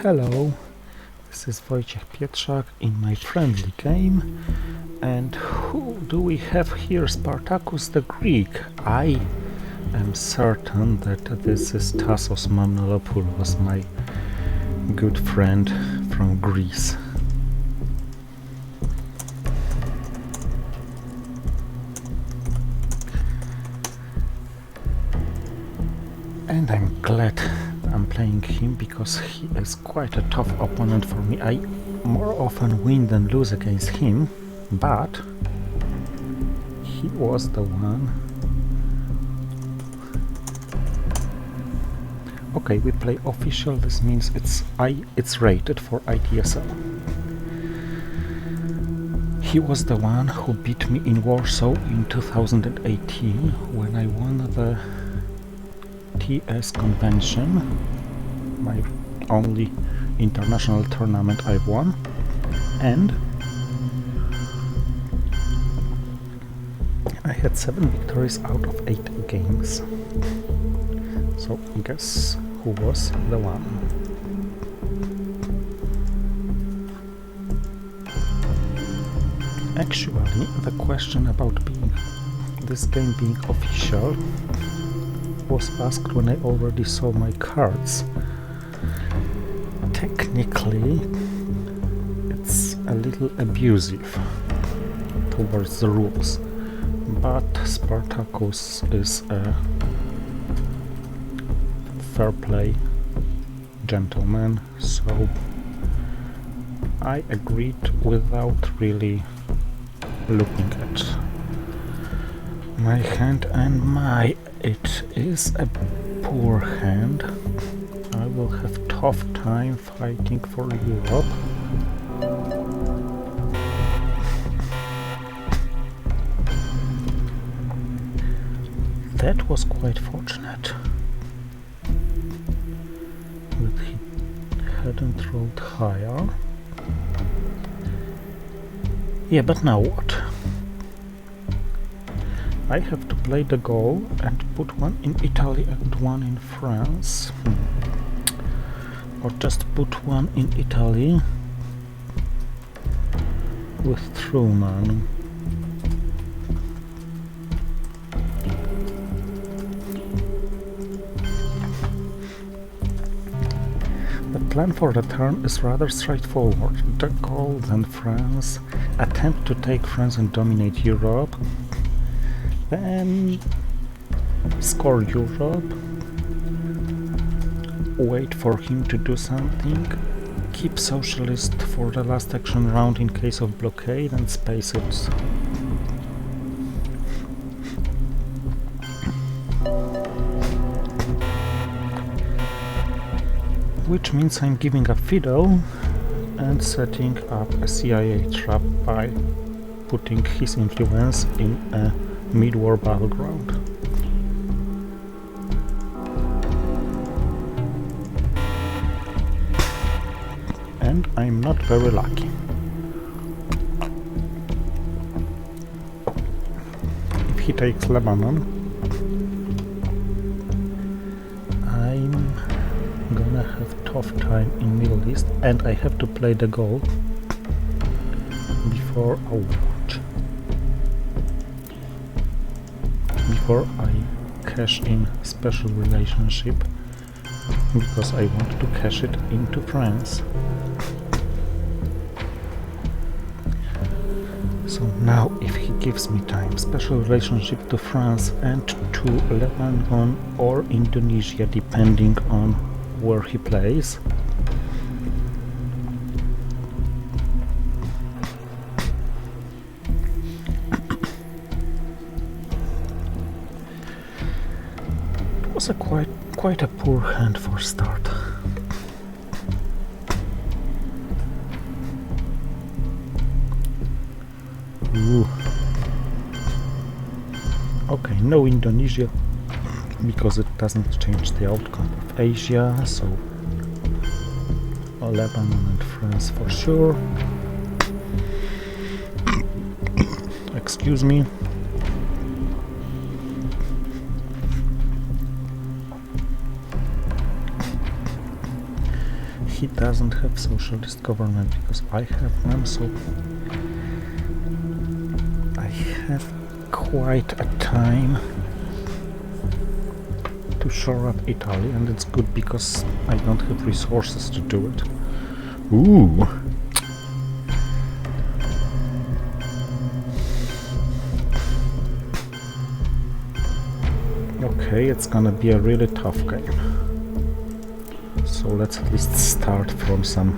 Hello, this is Wojciech Pietrzak in my friendly game. And who do we have here? Spartacus the Greek. I am certain that this is Tassos Mamnolopoulos, my good friend from Greece. And I'm glad I'm playing him because he is quite a tough opponent for me. I more often win than lose against him, but he was the one. Okay, we play official. This means it's rated for ITSL. He was the one who beat me in Warsaw in 2018 when I won the TS convention, my only international tournament I've won, and I had 7 victories out of 8 games. So guess who was the one? Actually, the question about this game being official was asked when I already saw my cards. Technically, it's a little abusive towards the rules, but Spartacus is a fair play gentleman, so I agreed without really looking at my hand, and it is a poor hand. I will have tough time fighting for Europe. That was quite fortunate that he hadn't rolled higher. Yeah, but now what? I have to play the goal and put one in Italy and one in France. Or just put one in Italy with Truman. The plan for the turn is rather straightforward. The goal, then France, attempt to take France and dominate Europe, then score Europe, wait for him to do something, keep socialist for the last action round in case of blockade, and space it. Which means I'm giving a fiddle and setting up a CIA trap by putting his influence in a mid-war battleground. And I'm not very lucky. If he takes Lebanon, I'm gonna have tough time in Middle East, and I have to play the goal before I cash in special relationship, because I want to cash it into France. So now if he gives me time, special relationship to France and to Lebanon or Indonesia, depending on where he plays. It was a quite a poor hand for start. Ooh. Okay, no Indonesia, because it doesn't change the outcome of Asia, so Lebanon and France for sure. Excuse me. he doesn't have socialist government because I have them, so I have quite a time to shore up Italy, and it's good because I don't have resources to do it. Ooh! Okay, it's gonna be a really tough game. So let's at least start from some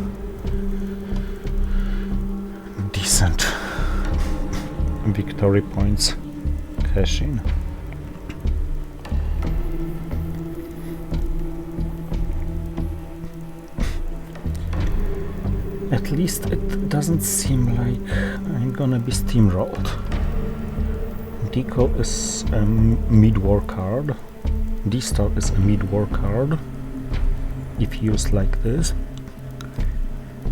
decent victory points cash in. At least it doesn't seem like I'm gonna be steamrolled. Deco is a mid-war card. D-Star is a mid-war card, if used like this.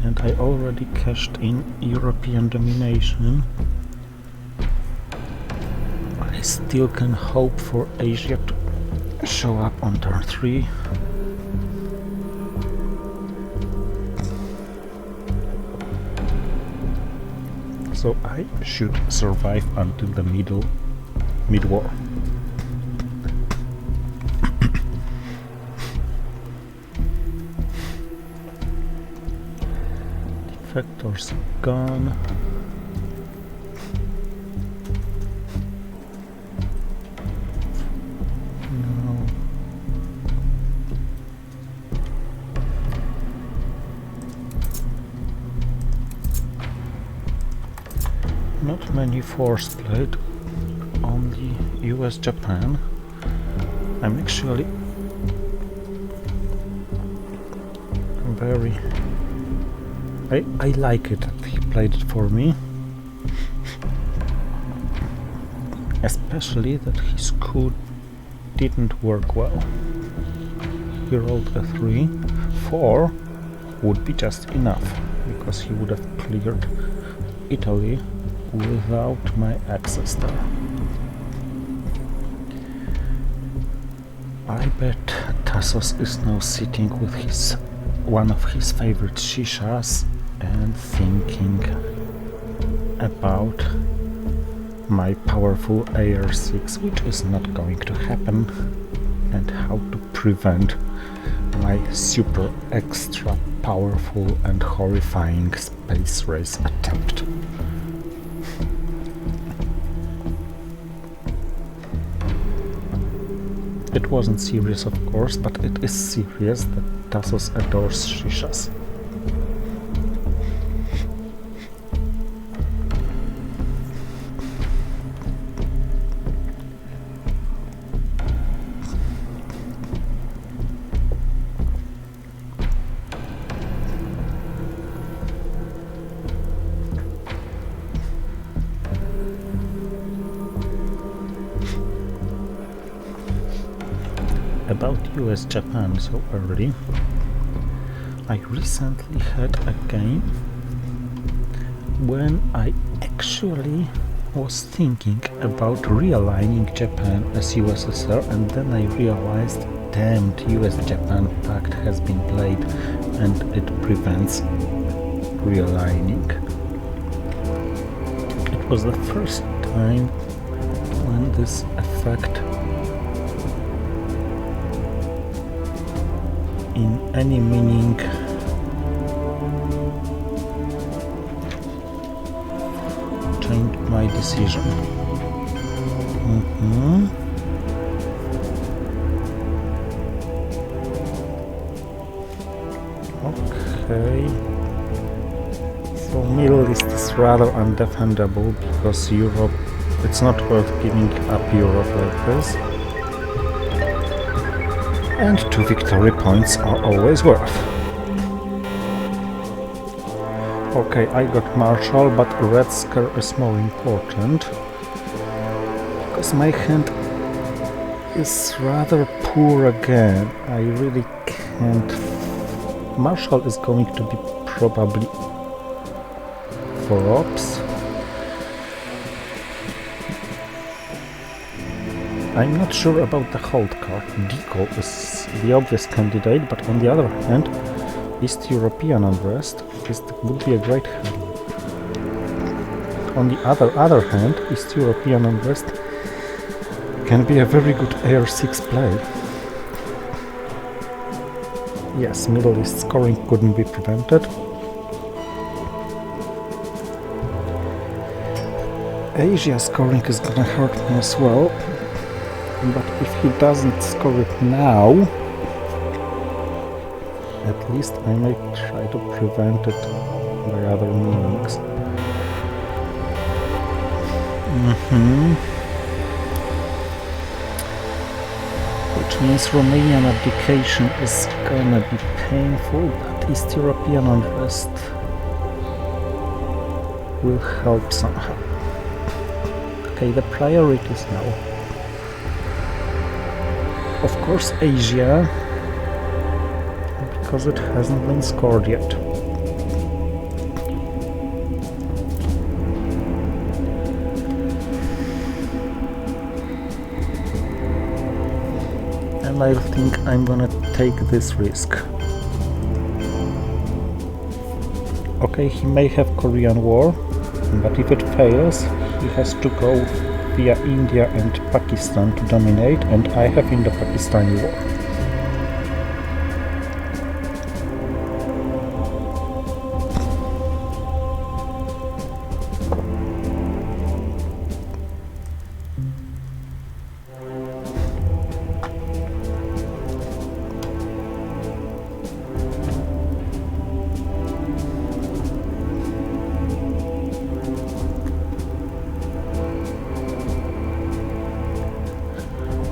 And I already cashed in European domination. I still can hope for Asia to show up on turn 3. So I should survive until the mid-war. Defectors gone. No. Not many force played, only US-Japan. I'm actually very... I like it that he played it for me. Especially that his coup didn't work well. He rolled a 3. 4 would be just enough, because he would have cleared Italy without my access there. I bet Tassos is now sitting with one of his favorite shishas and thinking about my powerful AR6, which is not going to happen, and how to prevent my super extra powerful and horrifying space race attempt. It wasn't serious, of course, but it is serious that Tassos adores shishas. About US-Japan so early, I recently had a game when I actually was thinking about realigning Japan as USSR, and then I realized, damned, US-Japan pact has been played and it prevents realigning. It was the first time when this effect in any meaning changed my decision. Okay. So Middle East is rather undefendable because Europe, it's not worth giving up Europe like this. And 2 victory points are always worth. Okay, I got Marshall, but Red Scare is more important, because my hand is rather poor again. I really can't... Marshall is going to be probably for ops. I'm not sure about the hold card. Deco is the obvious candidate, but on the other hand, East European unrest, this would be a great headline. On the other hand, East European unrest can be a very good AR6 play. Yes, Middle East scoring couldn't be prevented. Asia scoring is gonna hurt me as well, but if he doesn't score it now, at least I may try to prevent it by other means. Which means Romanian abdication is gonna be painful, but East European unrest will help somehow. Okay, the priorities now. Of course, Asia, because it hasn't been scored yet. And I think I'm gonna take this risk. Okay, he may have Korean War, but if it fails, he has to go via India and Pakistan to dominate, and I have in the Pakistani war.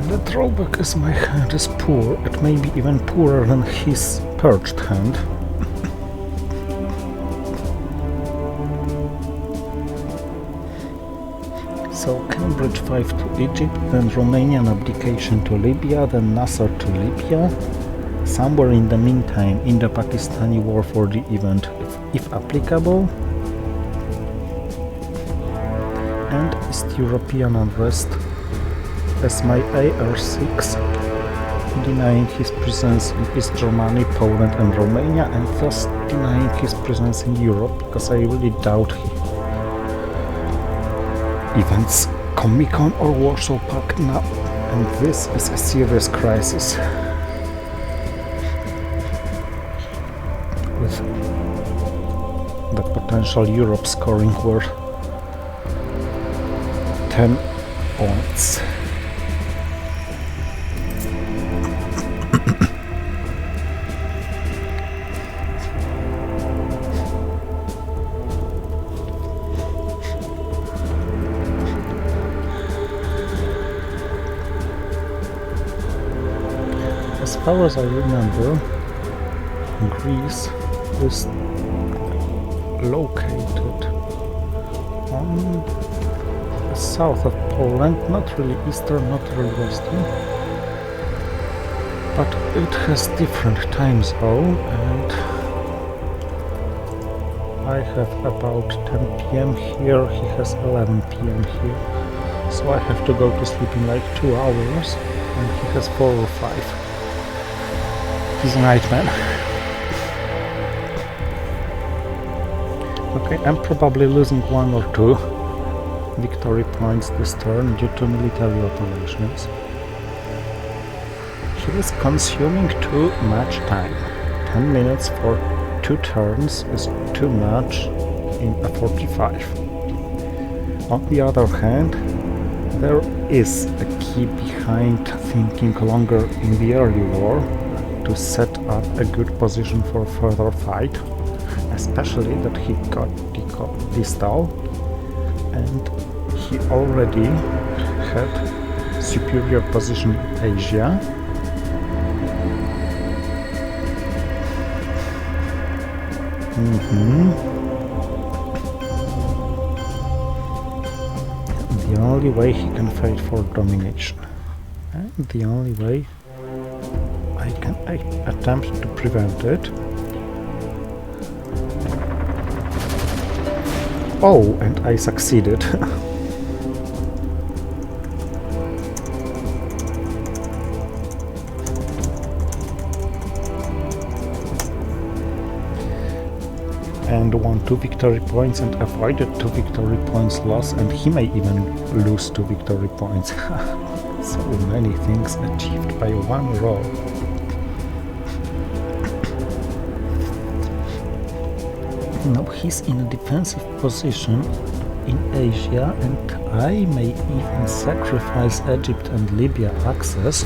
The drawback is my hand is poor. It may be even poorer than his perched hand. So Cambridge 5 to Egypt, then Romanian abdication to Libya, then Nasser to Libya. Somewhere in the meantime, in the Pakistani war for the event, if applicable. And East European unrest as my AR6, denying his presence in East Germany, Poland and Romania, and thus denying his presence in Europe, because I really doubt he events Comic-Con or Warsaw Pact now, and this is a serious crisis. With the potential Europe scoring worth 10 points. As far as I remember, Greece is located on the south of Poland, not really eastern, not really western, but it has different time zone, and I have about 10 p.m. here, he has 11 p.m. here, so I have to go to sleep in like 2 hours, and he has 4 or 5. He's a nightmare. Okay, I'm probably losing 1 or 2 victory points this turn due to military operations. He is consuming too much time. 10 minutes for 2 turns is too much in a 45. On the other hand, there is a key behind thinking longer in the early war to set up a good position for further fight, especially that he got Distal and he already had superior position in Asia. The only way he can fight for domination, and the only way I can attempt to prevent it. Oh, and I succeeded. and won 2 victory points and avoided 2 victory points loss, and he may even lose 2 victory points. So many things achieved by one roll. Now he's in a defensive position in Asia, and I may even sacrifice Egypt and Libya access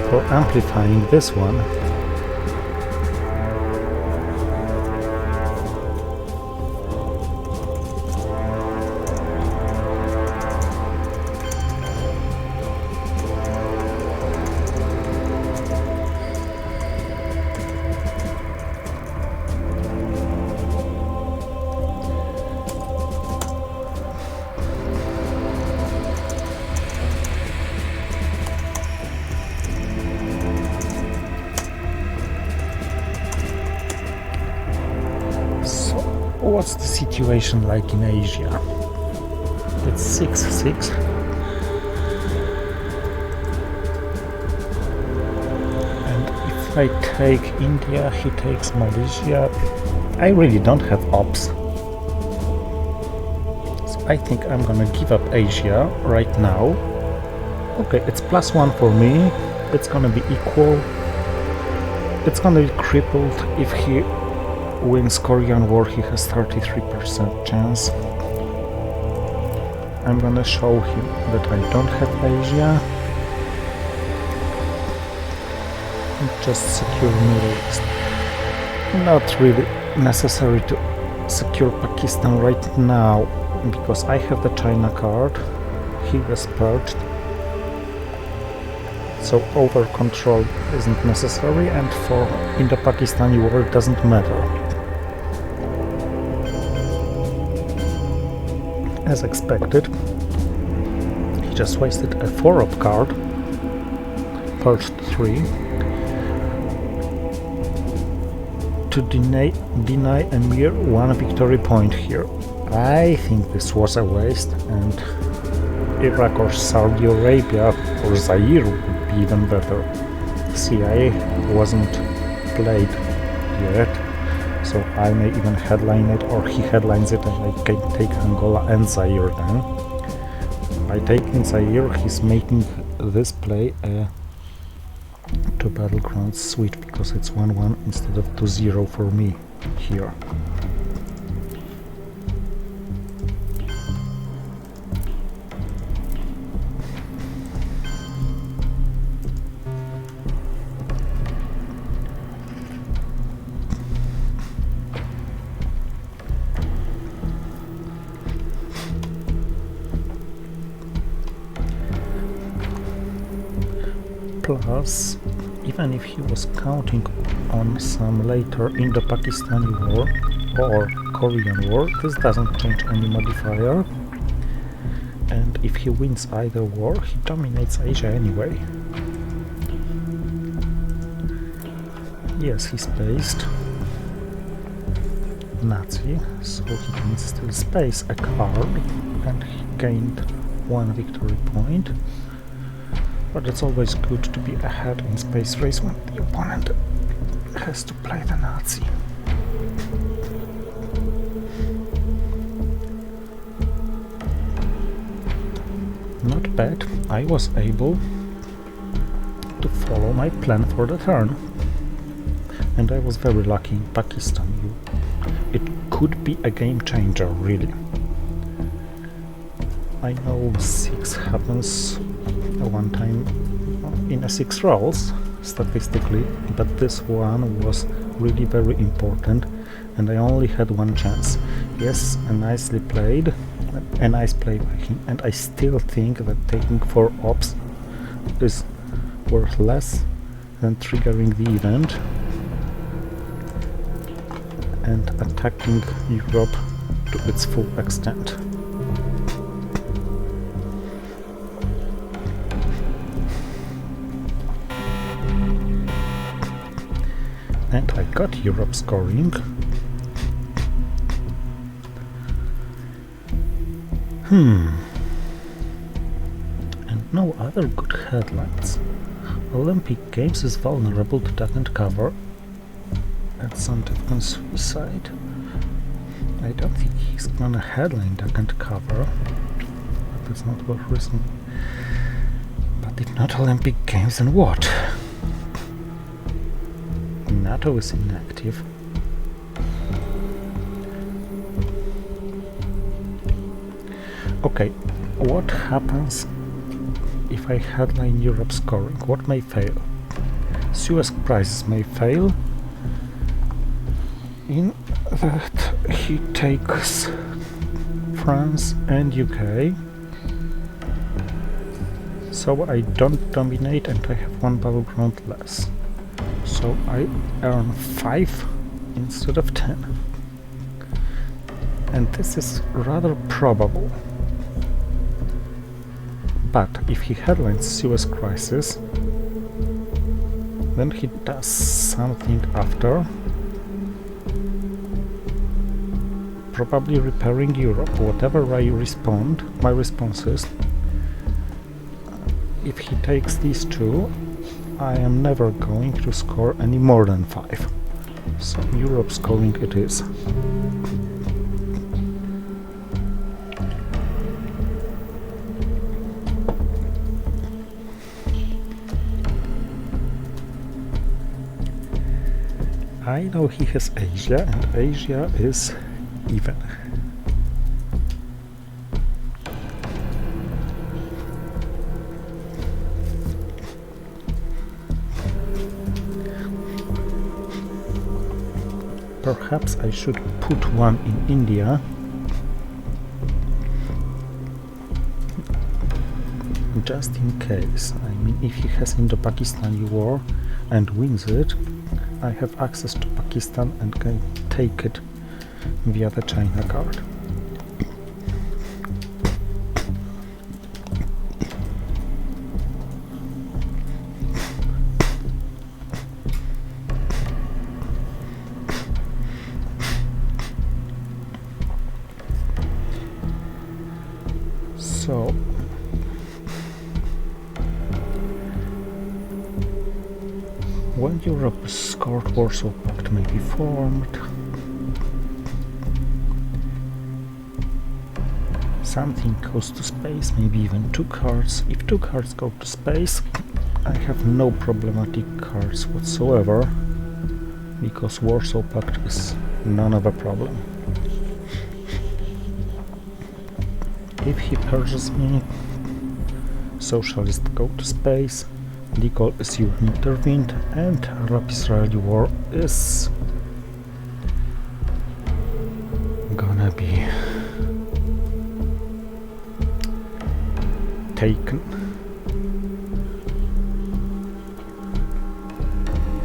for amplifying this one. What's the situation like in Asia? It's 6-6. And if I take India, he takes Malaysia. I really don't have ops. So I think I'm gonna give up Asia right now. Okay, it's +1 for me. It's gonna be equal. It's gonna be crippled if he wins Korean War. He has 33% chance. I'm gonna show him that I don't have Asia. And just secure Middle East. Not really necessary to secure Pakistan right now, because I have the China card. He was purged. So over control isn't necessary, and for in the Pakistani war it doesn't matter. As expected, he just wasted a 4-op card, purged 3, to deny Emir 1 victory point here. I think this was a waste, and Iraq or Saudi Arabia or Zaire would be even better. CIA wasn't played yet, so I may even headline it, or he headlines it, and I can take Angola and Zaire then. By taking Zaire, he's making this play a 2 battlegrounds switch, because it's 1-1 instead of 2-0 for me here. Plus, even if he was counting on some later Indo-Pakistani war or Korean war, this doesn't change any modifier. And if he wins either war, he dominates Asia anyway. Yes, he spaced Nazi, so he can still space a card, and he gained 1 victory point. But it's always good to be ahead in space race when the opponent has to play the Nazi. Not bad, I was able to follow my plan for the turn. And I was very lucky in Pakistan. It could be a game changer, really. I know 6 happens one time in a 6 rolls statistically, but this one was really very important, and I only had 1 chance. Yes, a nice play by him, and I still think that taking 4 ops is worth less than triggering the event and attacking Europe to its full extent. And I got Europe scoring. And no other good headlines. Olympic Games is vulnerable to duck and cover. That's on Defcon suicide. I don't think he's gonna headline duck and cover, but that's not worth risking. But if not Olympic Games, then what? NATO is inactive. Okay, what happens if I headline Europe scoring? What may fail? Suez crisis may fail in that he takes France and UK, so I don't dominate and I have one battleground less, so I earn 5 instead of 10, and this is rather probable. But if he headlines Suez crisis, then he does something after, probably repairing Europe, whatever I respond, my response is. If he takes these two, I am never going to score any more than 5. So Europe scoring it is. I know he has Asia, and Asia is even. Perhaps I should put one in India. Just in case. I mean, if he has Indo-Pakistani war and wins it, I have access to Pakistan and can take it via the China card. So when Europe is scored, Warsaw Pact may be formed. Something goes to space, maybe even 2 cards. If 2 cards go to space, I have no problematic cards whatsoever, because Warsaw Pact is none of a problem. If he purges me, Socialist go to space, De Gaulle is intervened, and Arab-Israeli war is gonna be taken.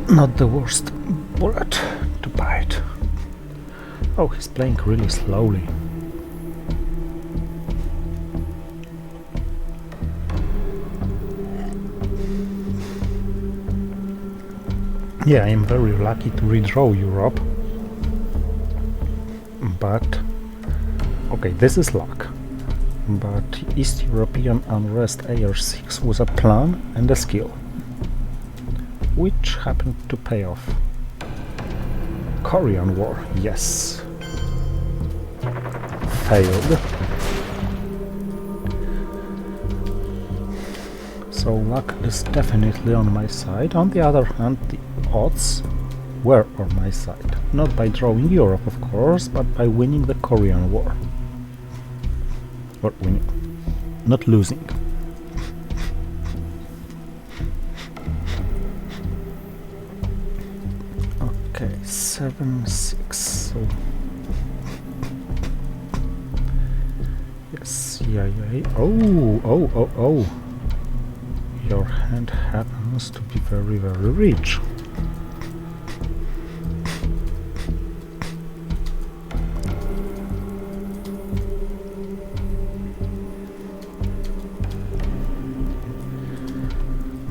Not the worst bullet to bite. Oh, he's playing really slowly. Yeah, I am very lucky to redraw Europe, but okay, this is luck. But East European unrest AR6 was a plan and a skill, which happened to pay off. Korean War, yes. Failed. So luck is definitely on my side. On the other hand, the odds were on my side. Not by drawing Europe, of course, but by winning the Korean War. Or winning. Not losing. Okay, 7-6. So yes, yeah. Oh. Your hand happens to be very, very rich.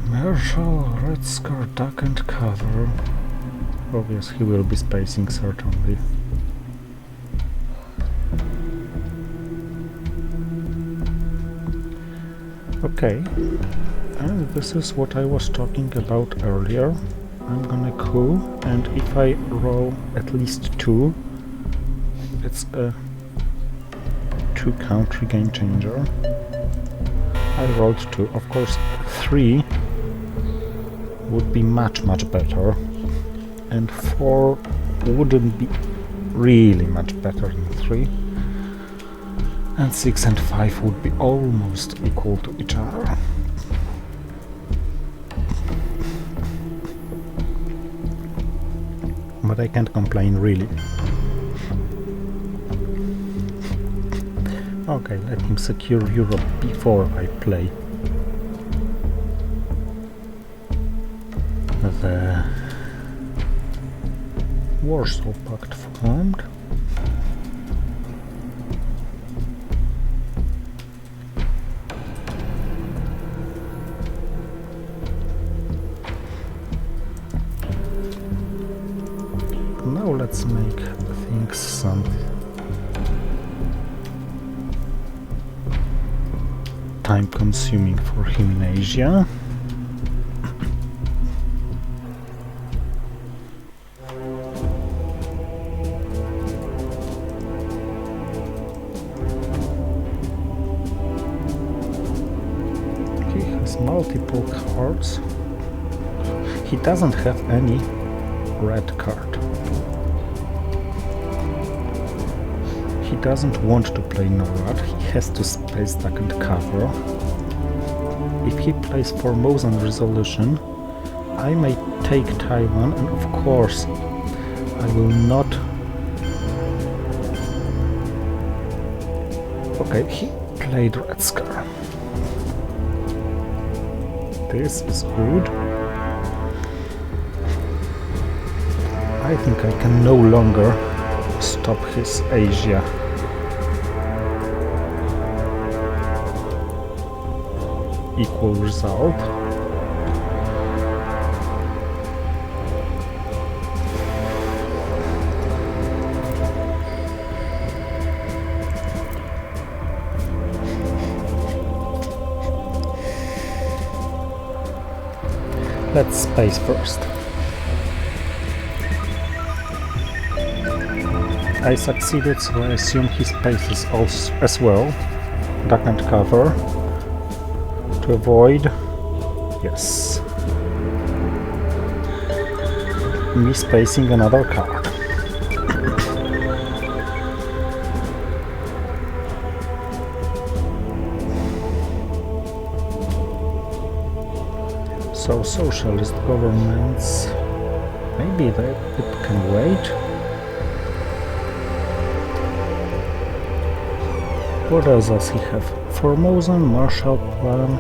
Marshall, Red Scar, duck and cover. Obvious, he will be spacing certainly. Okay, and this is what I was talking about earlier. I'm gonna coup, and if I roll at least 2, it's a 2-country game changer. I rolled 2. Of course, 3 would be much better, and 4 wouldn't be really much better than 3, and 6 and 5 would be almost equal to each other. But I can't complain, really. Okay, let him secure Europe before I play the Warsaw Pact formed. Now let's make things some time consuming for him in Asia. He has multiple cards. He doesn't have any red card. He doesn't want to play Norad, he has to space stack and cover. If he plays Formosan Resolution, I may take Taiwan, and of course I will not... Okay, he played Red Scar. This is good. I think I can no longer stop his Asia. Equal result. Let's space first. I succeeded, so I assume he spaces also as well. Duck and cover. To avoid... yes. Me spacing another card. So socialist governments... maybe it can wait. What else does he have? Formosan, Marshall Plan,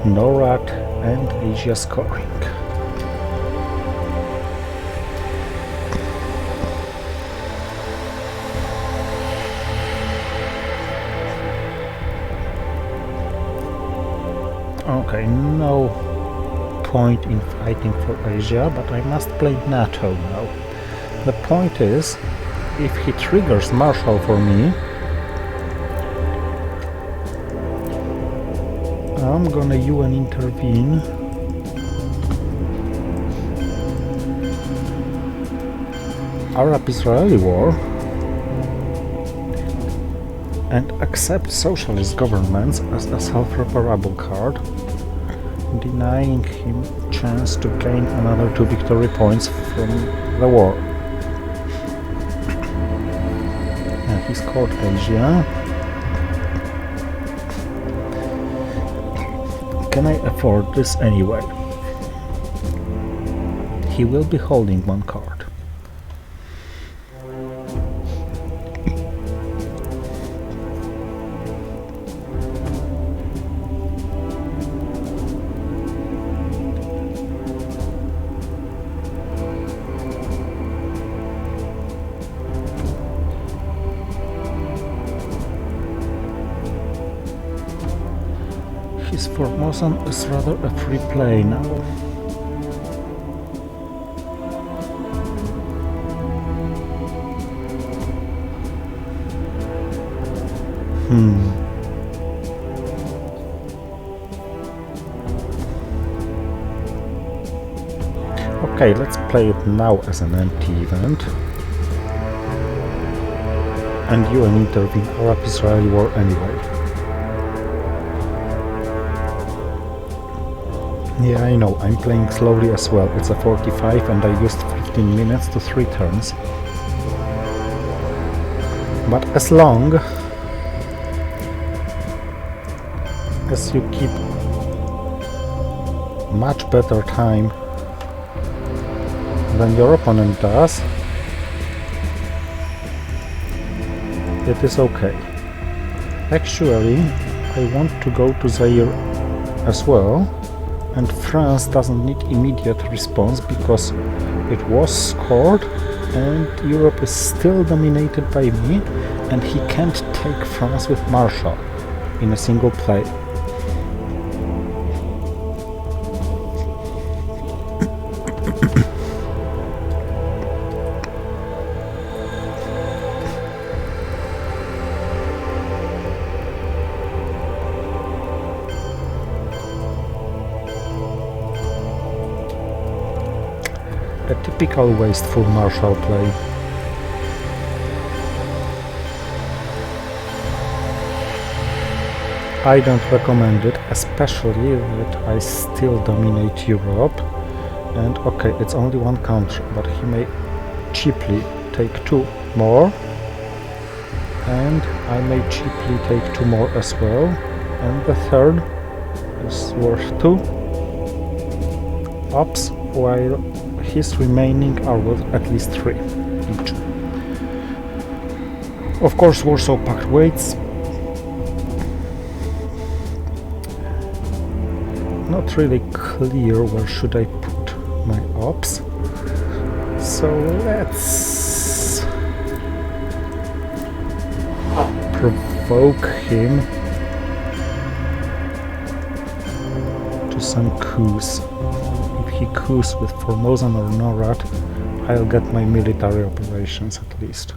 NORAD and Asia scoring. Okay, no point in fighting for Asia, but I must play NATO now. The point is, if he triggers Marshall for me, I'm gonna UN intervene. Arab-Israeli war and accept socialist governments as a self-reparable card, denying him chance to gain another 2 victory points from the war. And he scored Asia. Can I afford this anyway? He will be holding 1 card. His Formosan is rather a free play now. Okay, let's play it now as an empty event. And UN intervene Arab-Israeli war anyway. Yeah, I know, I'm playing slowly as well. It's a 45 and I used 15 minutes to 3 turns. But as long as you keep much better time than your opponent does, it is okay. Actually, I want to go to Zaire as well, and France doesn't need immediate response because it was scored and Europe is still dominated by me, and he can't take France with Marshall in a single play. A typical wasteful Marshall play. I don't recommend it, especially that I still dominate Europe. And okay, it's only one country, but he may cheaply take 2 more. And I may cheaply take 2 more as well. And the third is worth 2 ups, while his remaining are worth at least 3 each. Of course, Warsaw Pact waits. Not really clear where should I put my ops. So let's provoke him to some coups. If he coups with Formosan or Norad, I'll get my military operations at least.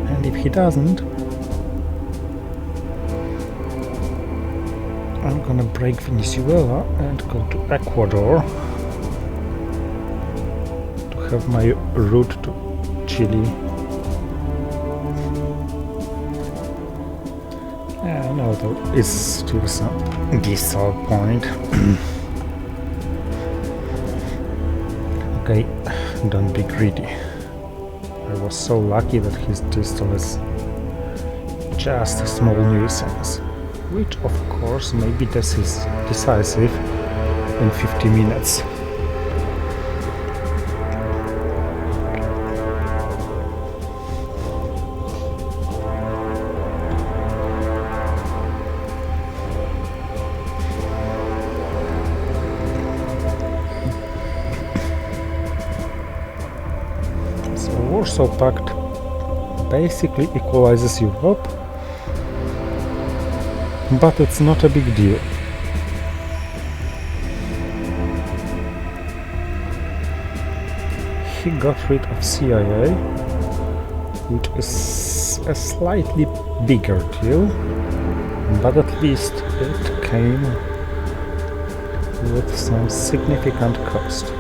And if he doesn't, I'm gonna break Venezuela and go to Ecuador to have my route to Chile. Yeah, no, there is still some desal point. Okay, don't be greedy. I was so lucky that his distal is just a small nuisance, which of course may be decisive in 50 minutes. Warsaw Pact basically equalizes Europe, but it's not a big deal. He got rid of CIA, which is a slightly bigger deal, but at least it came with some significant cost.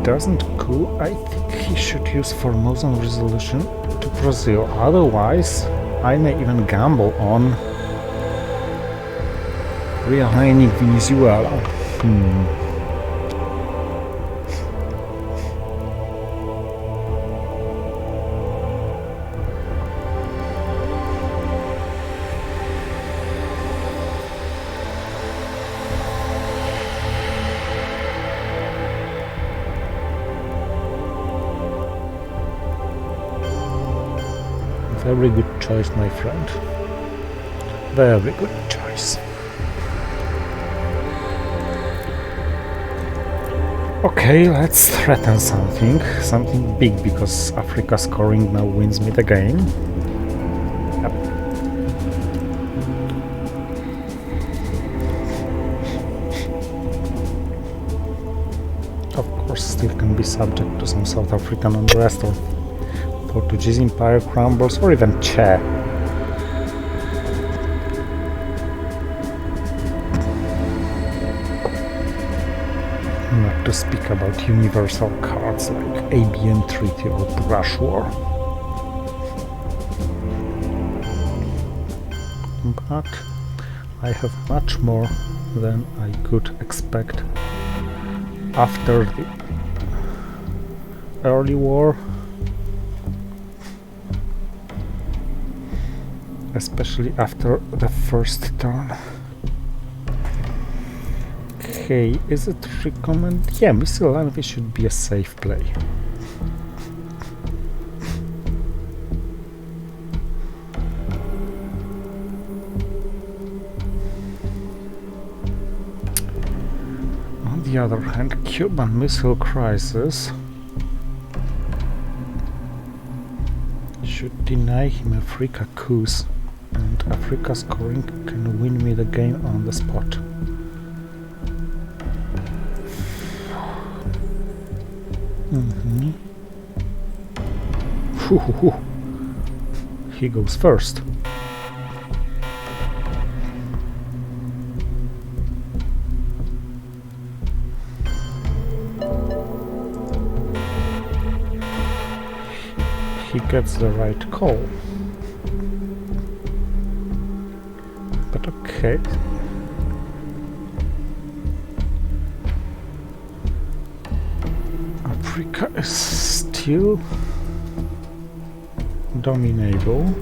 Doesn't coup, I think he should use Formosan resolution to Brazil. Otherwise, I may even gamble on realigning Venezuela. Very good choice, my friend. Very good choice. Okay, let's threaten something big, because Africa scoring now wins me the game. Yep. Of course, still can be subject to some South African unrest, or Portuguese Empire crumbles, or even Che. Not to speak about universal cards like ABN Treaty or Brush War. But I have much more than I could expect after the early war, especially after the first turn. Okay, is it recommended? Yeah, Missile Envy should be a safe play. On the other hand, Cuban Missile Crisis should deny him Africa coups, and Africa scoring can win me the game on the spot. He goes first. He gets the right call. But okay. Africa is still dominable.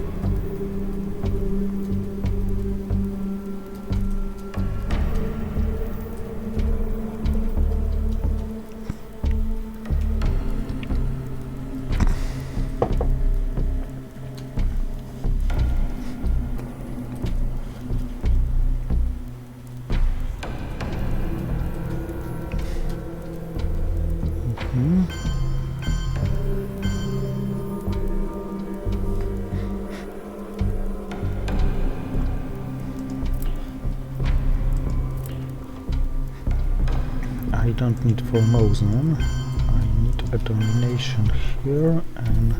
I don't need Formosan, I need a domination here and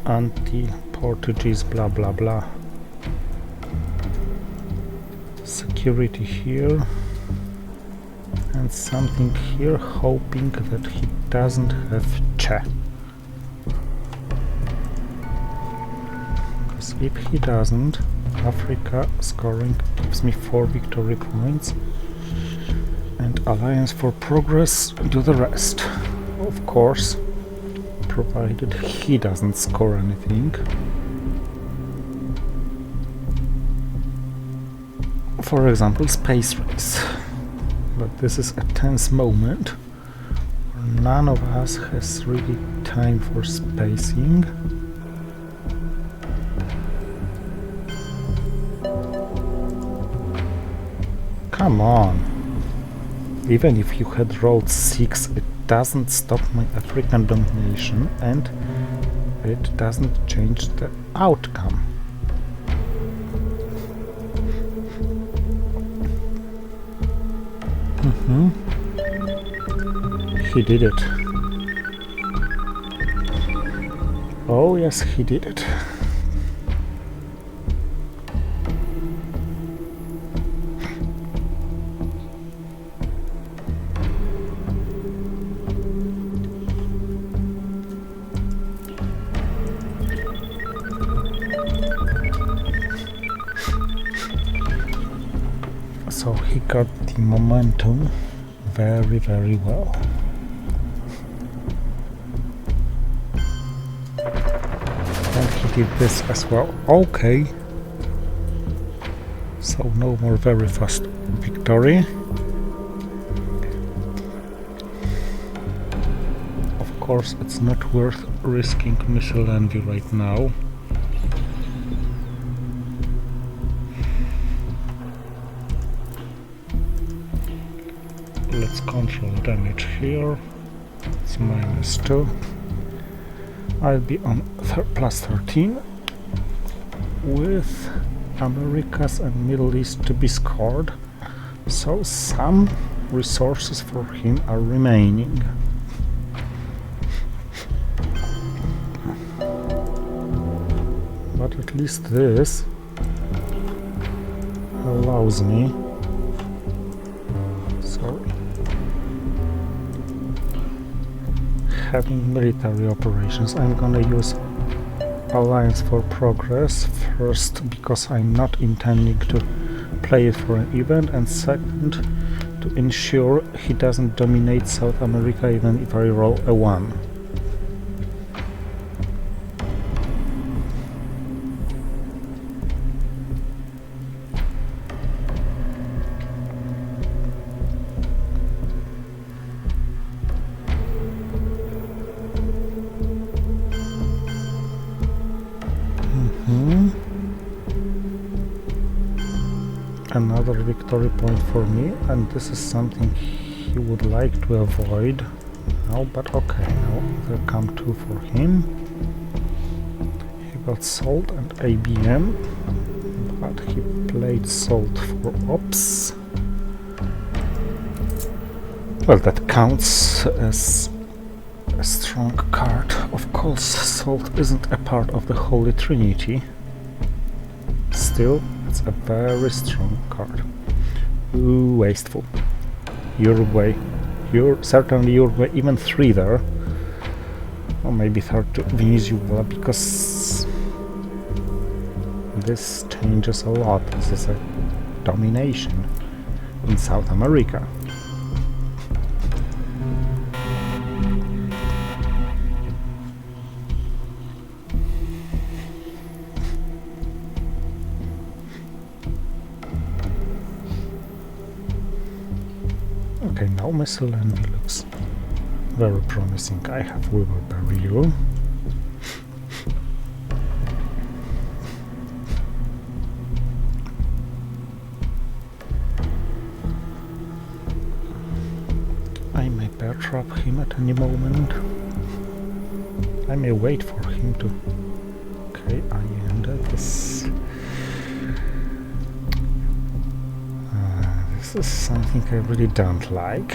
anti-Portuguese blah blah blah. Security here and something here, hoping that he doesn't have Che. Because if he doesn't, Africa scoring gives me 4 victory points. And Alliance for Progress do the rest, of course, provided he doesn't score anything. For example, space race. But this is a tense moment. None of us has really time for spacing. Come on! Even if you had rolled 6, it doesn't stop my African domination and it doesn't change the outcome. He did it. Oh yes, he did it. So he got the momentum very, very well. And he did this as well. Okay. So no more very fast victory. Of course, it's not worth risking Missile Envy right now. Let's control damage here. It's -2. I'll be on +13 with Americas and Middle East to be scored, so some resources for him are remaining. least this allows me, sorry, having military operations. I'm gonna use Alliance for Progress first because I'm not intending to play it for an event, and second to ensure he doesn't dominate South America even if I roll a 1. Another victory point for me, and this is something he would like to avoid now, but okay, now there come 2 for him. He got Salt and ABM, but he played Salt for Ops. Well, that counts as a strong card. Of course, Salt isn't a part of the Holy Trinity. Still, it's a very strong card. Ooh, wasteful. Uruguay. Certainly Uruguay, even 3 there. Or maybe 3rd to Venezuela, because this changes a lot. This is a domination in South America. Okay, now missile envy looks very promising. I have We Will Bury You. I may bear trap him at any moment. I may wait for him to... Okay, I ended this. This is something I really don't like.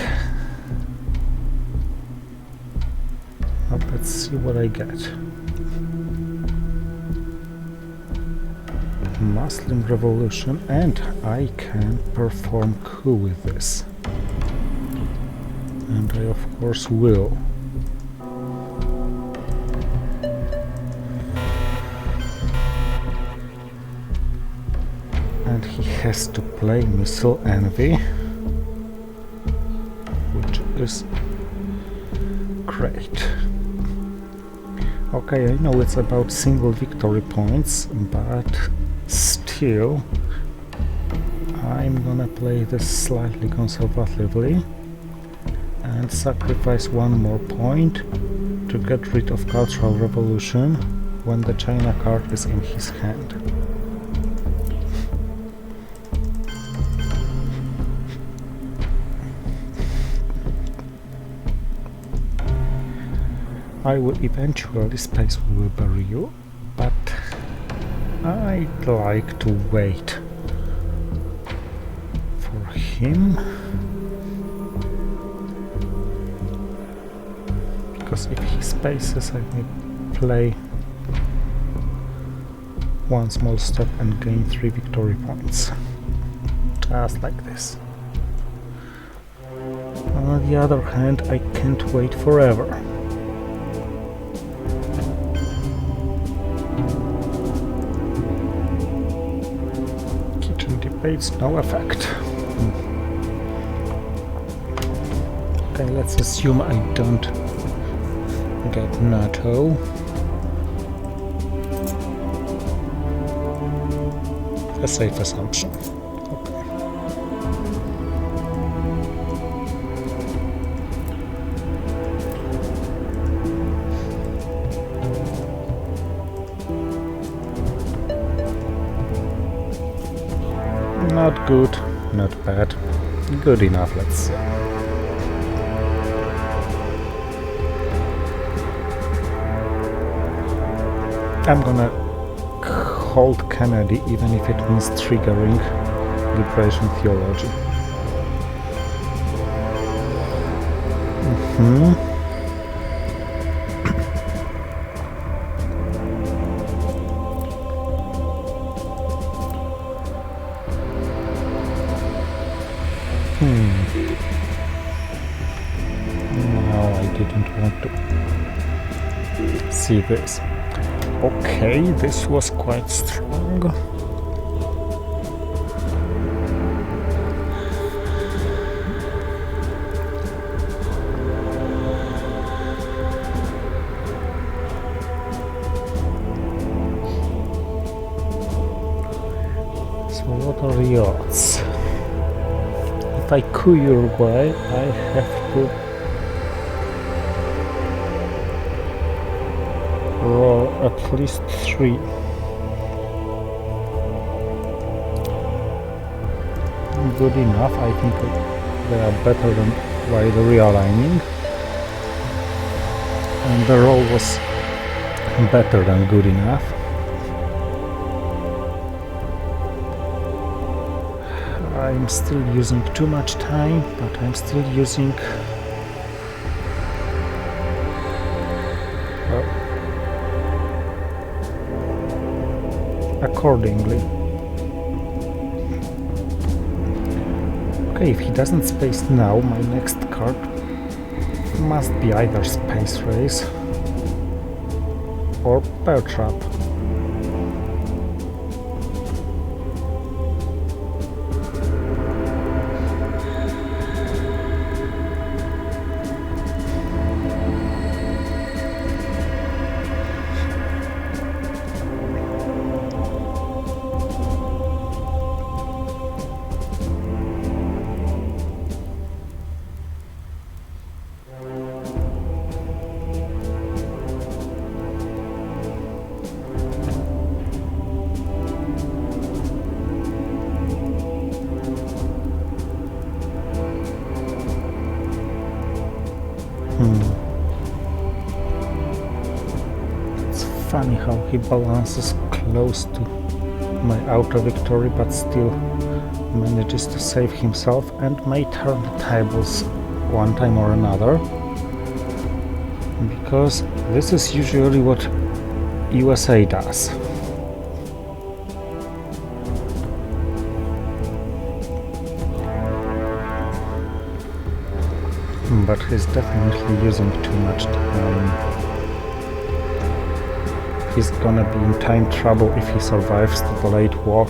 But let's see what I get. Muslim Revolution, and I can perform coup with this. And I of course will. And he has to play Missile Envy, which is great. Okay, I know it's about single victory points, but still I'm gonna play this slightly conservatively and sacrifice 1 more point to get rid of Cultural Revolution when the China card is in his hand. I will eventually space We Will Bury You, but I'd like to wait for him, because if he spaces I may play 1 small step and gain 3 victory points, just like this. On the other hand, I can't wait forever. It's no effect. Okay, let's assume I don't get NATO. A safe assumption. Okay. Not good, not bad. Good enough, let's say. I'm gonna hold Kennedy even if it means triggering liberation theology. didn't want to see this. Okay, this was quite strong. So what are the odds? If I coup Uruguay, I have to roll at least 3. Good enough, I think they are better than by the realigning. And the roll was better than good enough. I'm still using too much time, but I'm still using accordingly. Okay, if he doesn't space now, my next card must be either Space Race or Bear Trap. It's funny how he balances close to my outer victory, but still manages to save himself and may turn the tables one time or another, because this is usually what USA does. But he's definitely using too much time. He's gonna be in time trouble if he survives to the late war.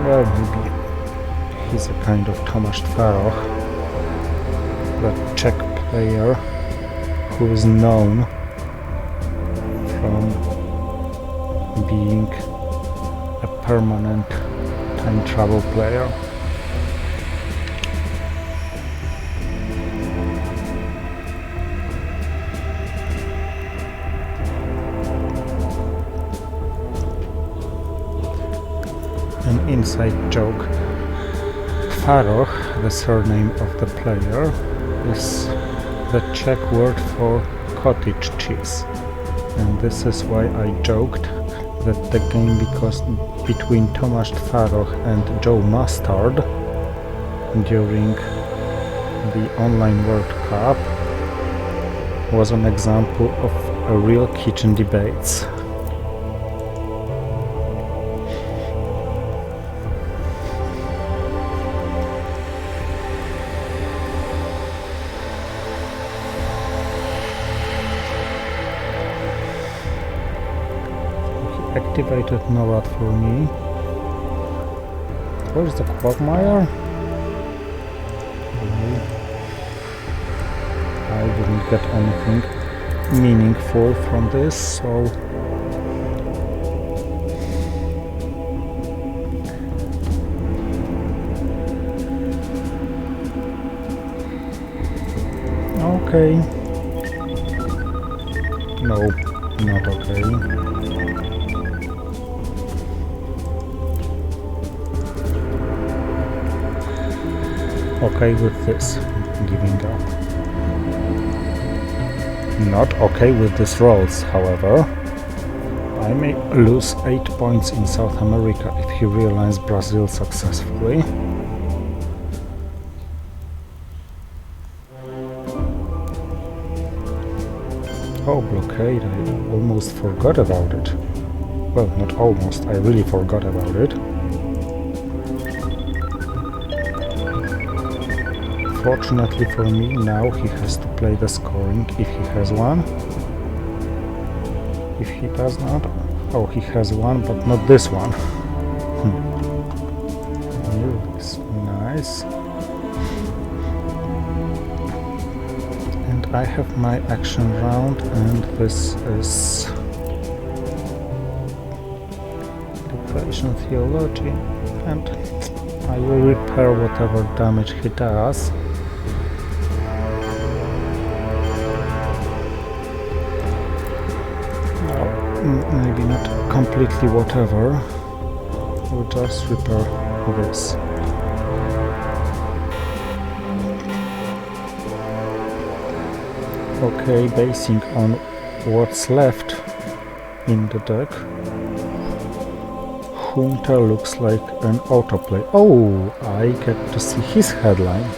Well, maybe he's a kind of Tomáš Twaroch, that Czech player who is known from being a permanent time travel player. An inside joke. Twaroch, the surname of the player, is the Czech word for cottage cheese. And this is why I joked that the game between Tomáš Twaroch and Joe Mustard during the online World Cup was an example of a real kitchen debates. Activated Norad for me. Where's the Quagmire? I didn't get anything meaningful from this, so okay. No, not okay. Okay with this, giving up. Not okay with these rolls, however. I may lose 8 points in South America if he realigns Brazil successfully. Oh, blockade, I almost forgot about it. Well, not almost, I really forgot about it. Unfortunately for me, now he has to play the scoring if he has one. If he does not... Oh, he has one, but not this one. This. Nice. And I have my action round, and this is... Depression Theology, and I will repair whatever damage he does. Maybe not completely whatever, we'll just repair this. Okay, basing on what's left in the deck, Hunter looks like an autoplay. Oh, I get to see his headline.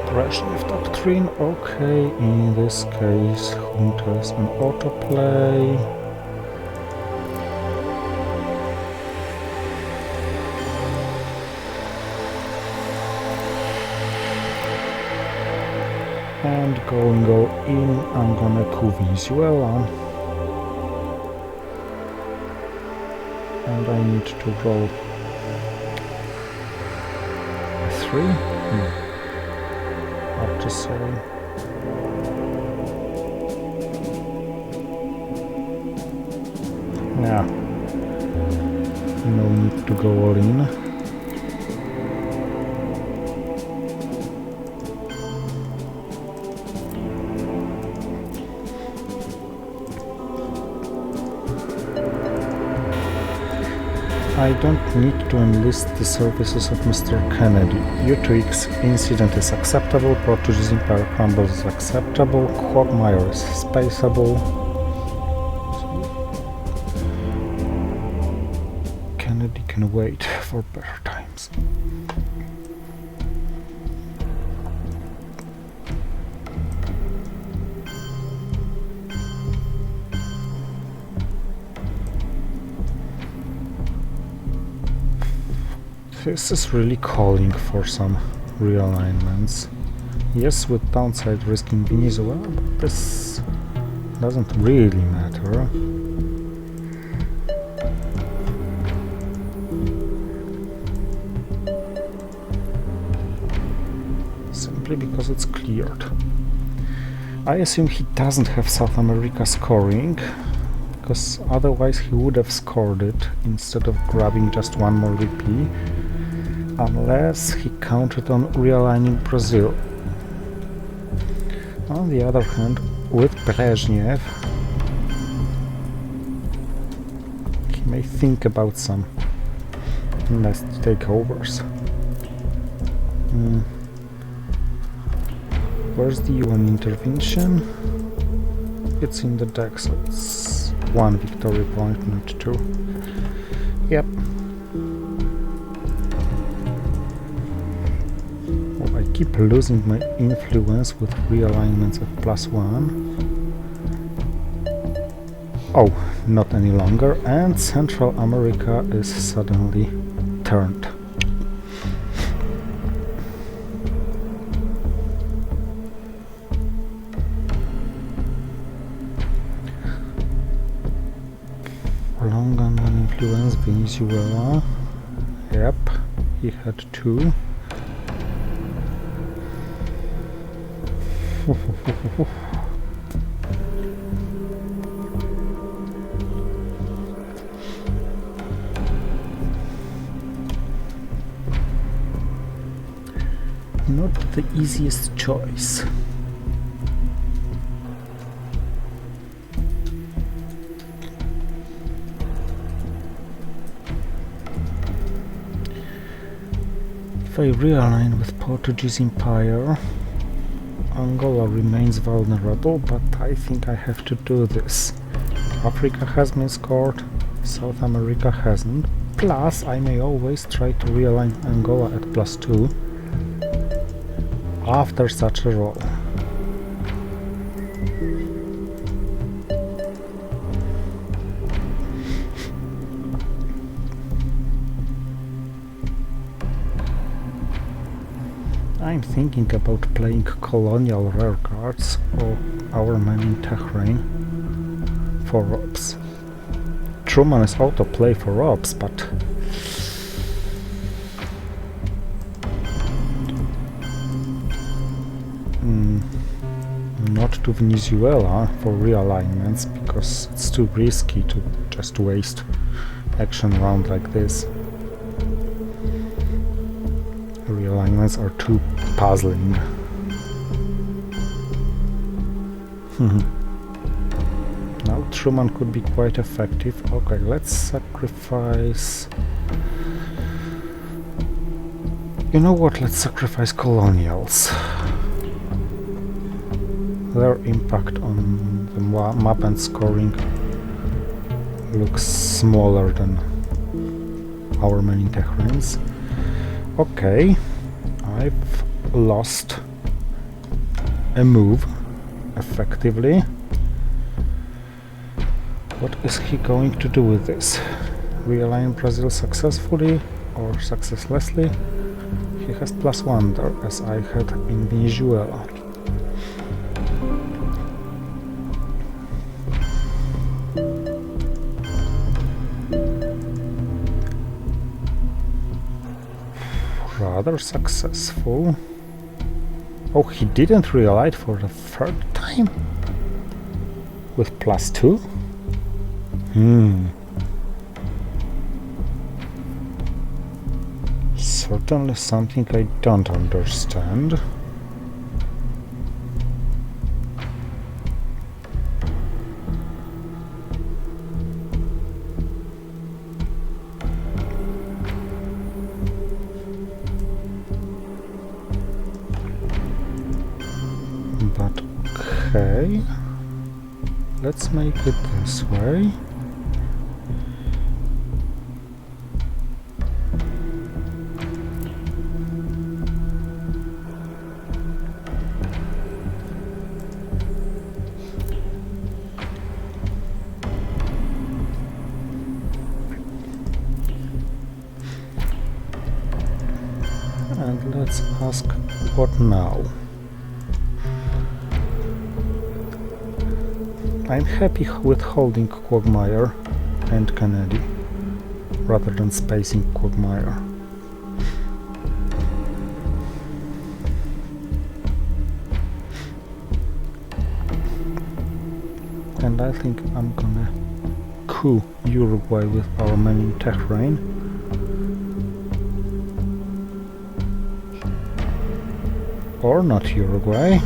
Brezhnev Doctrine, okay, in this case Hunter's an autoplay. And going in, I'm gonna co-visual. And I need to roll a 3. No. Hard to say. Nah. No need to go all in. I don't need to enlist the services of Mr. Kennedy. U2X incident is acceptable, Portuguese Empire crumbles is acceptable, Quagmire is spaceable. So Kennedy can wait for better times. This is really calling for some realignments. Yes, with downside risking Venezuela, but this doesn't really matter. Simply because it's cleared. I assume he doesn't have South America scoring, because otherwise he would have scored it instead of grabbing just one more VP. Unless he counted on realigning Brazil. On the other hand, with Brezhnev, he may think about some next takeovers. Where's the UN intervention? It's in the deck, so it's 1 victory point, not 2. Yep. I keep losing my influence with realignments of +1. Oh, not any longer, and Central America is suddenly turned. Long and influence Venezuela. Yep, he had 2. Not the easiest choice. If I realign with Portuguese Empire, Angola remains vulnerable, but I think I have to do this. Africa has been scored, South America hasn't. Plus, I may always try to realign Angola at +2 after such a roll. I'm thinking about playing colonial rearguards or our man in Tehran for ops. Truman is autoplay for ops, but not to Venezuela for realignments, because it's too risky to just waste action round like this. Realignments are too puzzling. Now Truman could be quite effective. Okay, let's sacrifice... You know what, let's sacrifice colonials. Their impact on the map and scoring looks smaller than our many Tehrans. Okay, I've lost a move, effectively. What is he going to do with this? Realign Brazil successfully or successlessly? He has +1 there, as I had in Venezuela. Rather successful. Oh, he didn't realign for the third time? With +2? Certainly something I don't understand. But okay, let's make it this way. And let's ask, what now? I'm happy with holding Quagmire and Kennedy, rather than spacing Quagmire. And I think I'm gonna coup Uruguay with our man in Tehran. Or not Uruguay.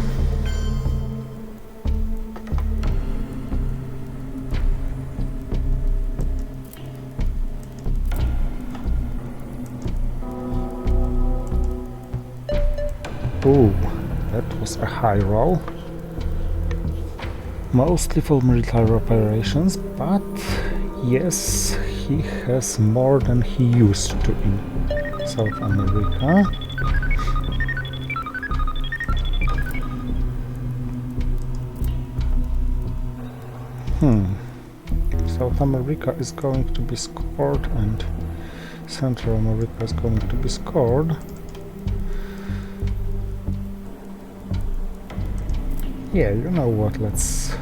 Ooh, that was a high roll. Mostly for military operations, but yes, he has more than he used to in South America. South America is going to be scored and Central America is going to be scored. Yeah, you know what, let's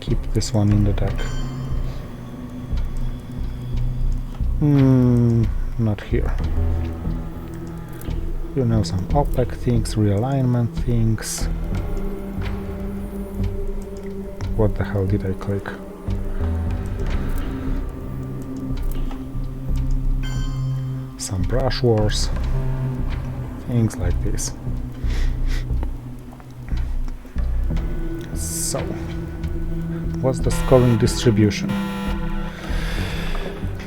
keep this one in the deck. Not here. You know, some OPEC things, realignment things. What the hell did I click? Some brush wars, things like this. So, what's the scoring distribution?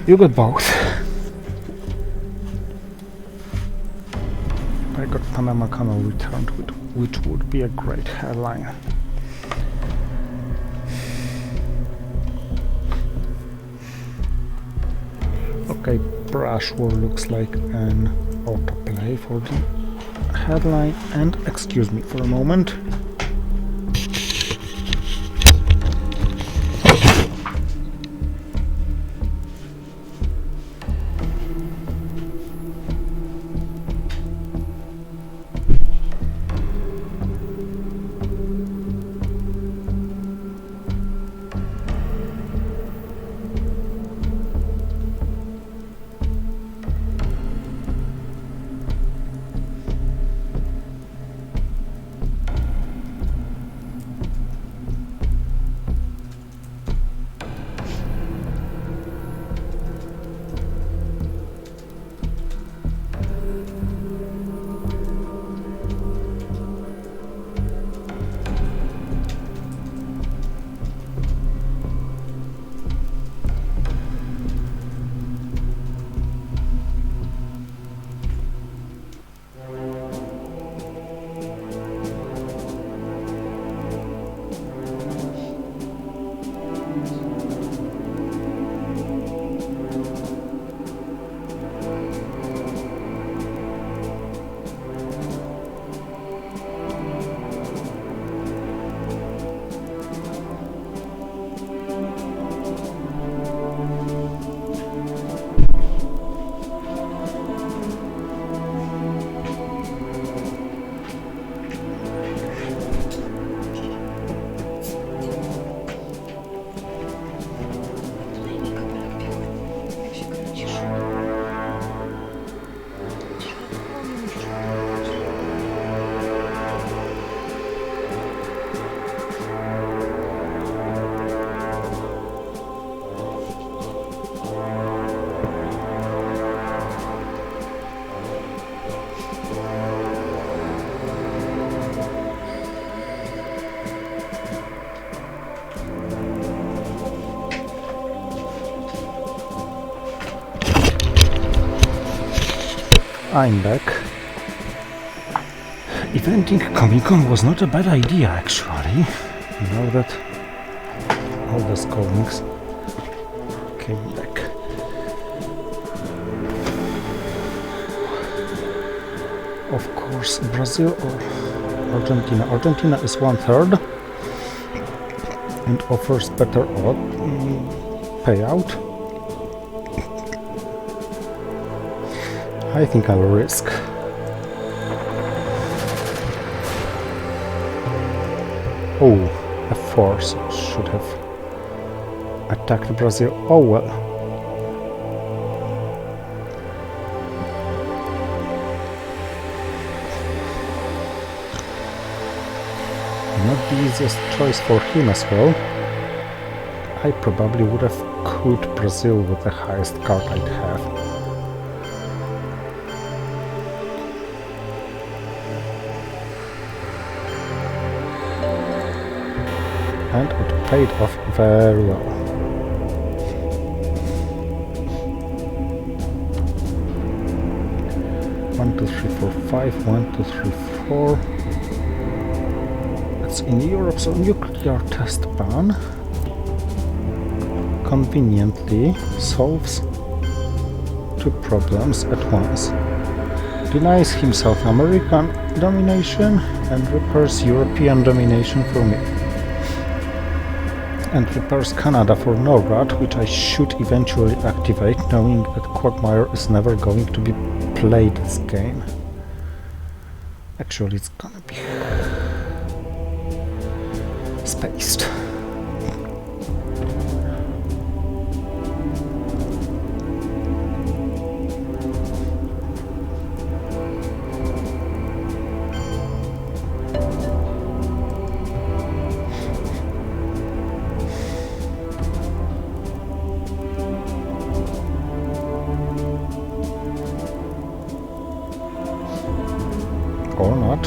You got both. Panama Canal returned, which would be a great headline. Okay, brush war looks like an autoplay for the headline, and excuse me for a moment. I'm back. Eventing Comic-Con was not a bad idea, actually. Now that all the comics came back. Of course, Brazil or Argentina. Argentina is 1/3 and offers better payout. I think I'll risk. Oh, F4 should have attacked Brazil. Oh well. Not the easiest choice for him as well. I probably would have quit Brazil with the highest card I'd have. And it paid off very well. One, two, three, four, five. 1, 2, 3, 4. That's in Europe, so nuclear test ban conveniently solves two problems at once. Denies himself American domination and repairs European domination for me. And repairs Canada for NORAD, which I should eventually activate, knowing that Quagmire is never going to be played this game. Actually, it's gonna be spaced. Or not.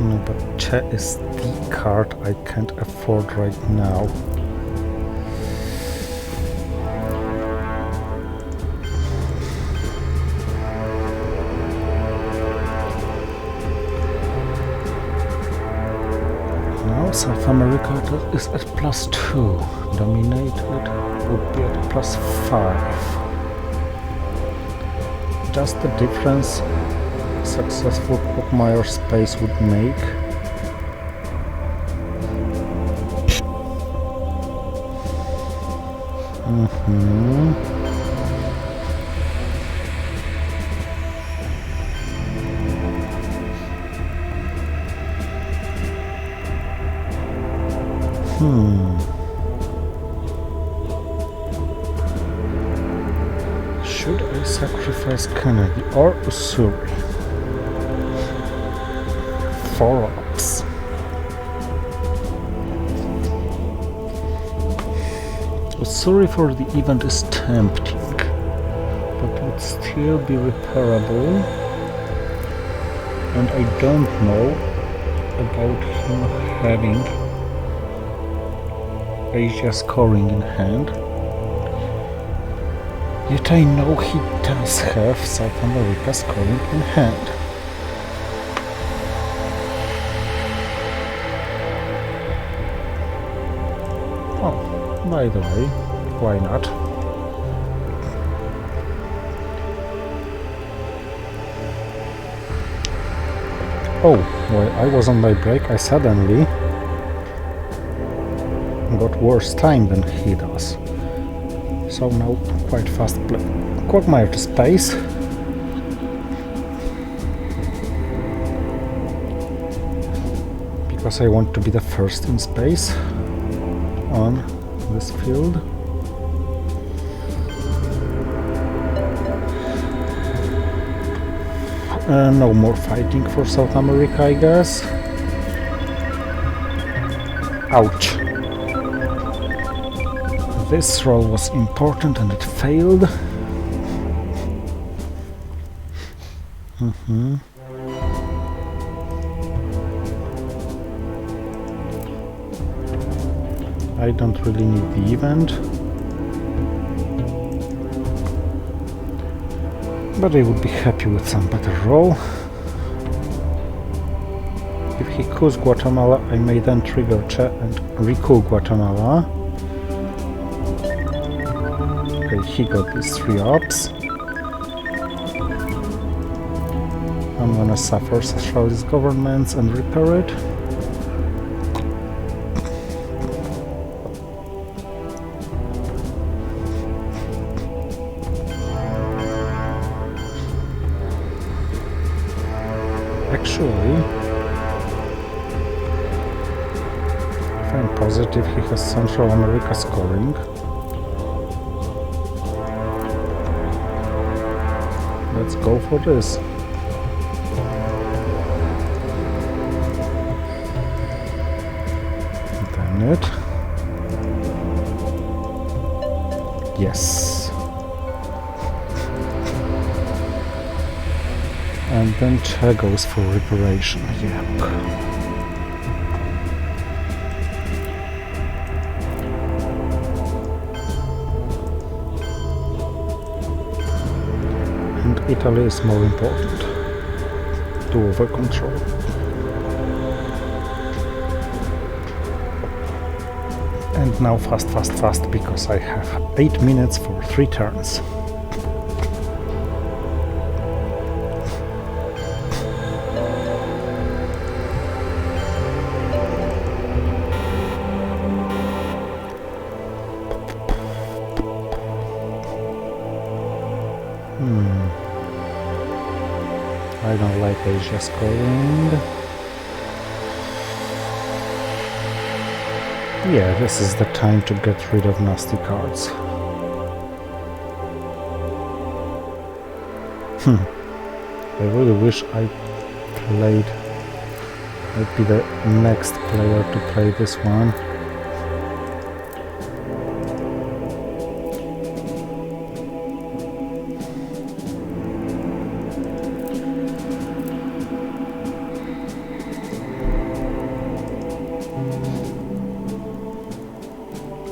No, but Che is the card I can't afford right now. South America is at +2. Dominated would be at +5. Just the difference successful quagmire space would make. Should I sacrifice Kennedy or Usuri? 4 ops. Usuri for the event is tempting, but would still be repairable, and I don't know about him having Asia scoring in hand. Yet I know he does have South America scoring in hand. Oh, by the way, why not? Oh, while I was on my break, I suddenly got worse time than he does. So now quite fast play. Quagmire to space. Because I want to be the first in space on this field. No more fighting for South America, I guess. Ouch. This roll was important and it failed. I don't really need the event, but I would be happy with some better roll. If he coups Guatemala, I may then trigger Che and recoup Guatemala. Okay, he got these 3 ops. I'm gonna suffer socialist governments and repair it. Actually, if I'm positive he has Central America scoring. Let's go for this. Damn it. Yes. And then Che goes for reparation. Yep. Italy is more important to over control. And now fast, because I have 8 minutes for 3 turns. I don't like Asia scoring. Yeah, this is the time to get rid of nasty cards. I really wish I played... I'd be the next player to play this one.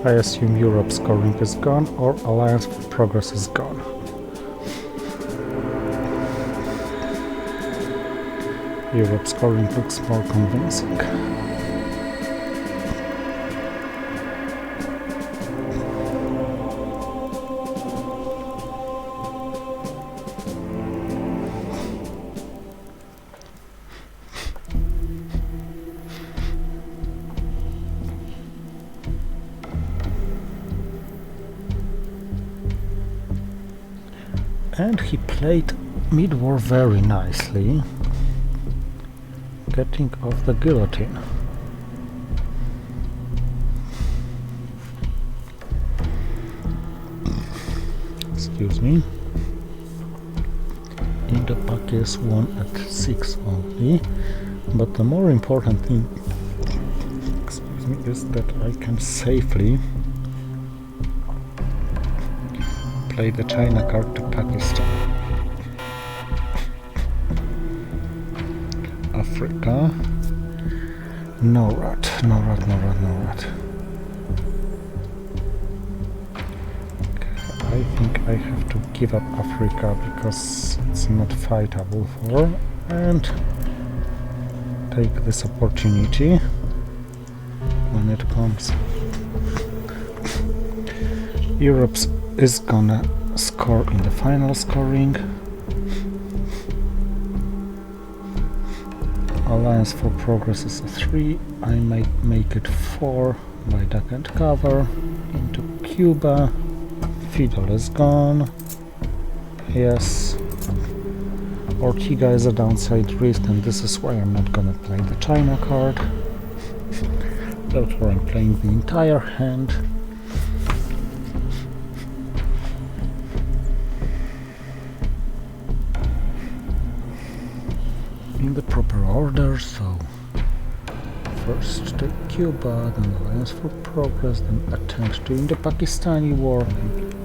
I assume Europe scoring is gone, or Alliance for Progress is gone. Europe scoring looks more convincing. And he played mid-war very nicely, getting off the guillotine. Excuse me. Indo-Pakis won at 6 only, but the more important thing, excuse me, is that I can safely play the China card to Pakistan. Africa. No rat, no rat, no rat, no rat. I think I have to give up Africa because it's not fightable for, and take this opportunity when it comes. Europe is gonna score in the final scoring. Alliance for Progress is a 3. I might make it 4 by duck and cover into Cuba. Fidel is gone. Yes. Ortega is a downside risk, and this is why I'm not gonna play the China card. Therefore I'm playing the entire hand. In the proper order, so first take Cuba, then Alliance for Progress, then attempt to end the Pakistani war,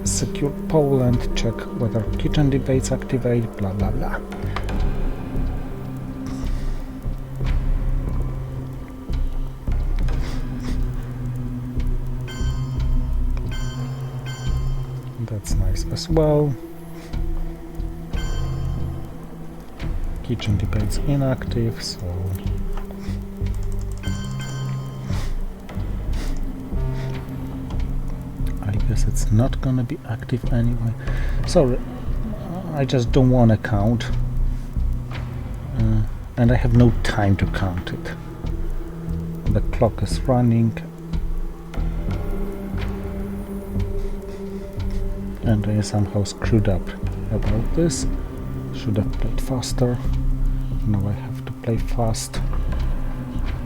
secure Poland, check whether kitchen debates activate, blah blah blah. That's nice as well. Kitchen debates inactive, so I guess it's not gonna be active anyway. Sorry, I just don't want to count, and I have no time to count it. The clock is running, and I somehow screwed up about this. Should have played faster. Now I have to play fast.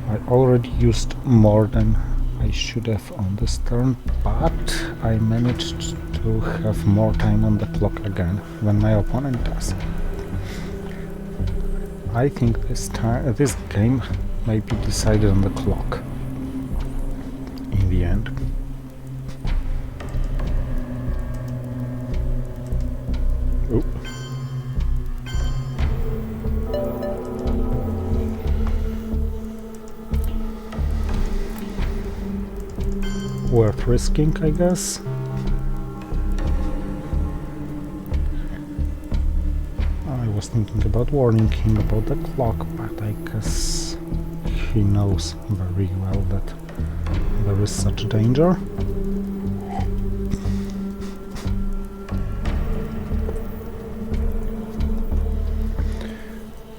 I already used more than I should have on this turn, but I managed to have more time on the clock again than my opponent does. I think this game may be decided on the clock in the end. Oh. Worth risking, I guess. I was thinking about warning him about the clock, but I guess he knows very well that there is such danger.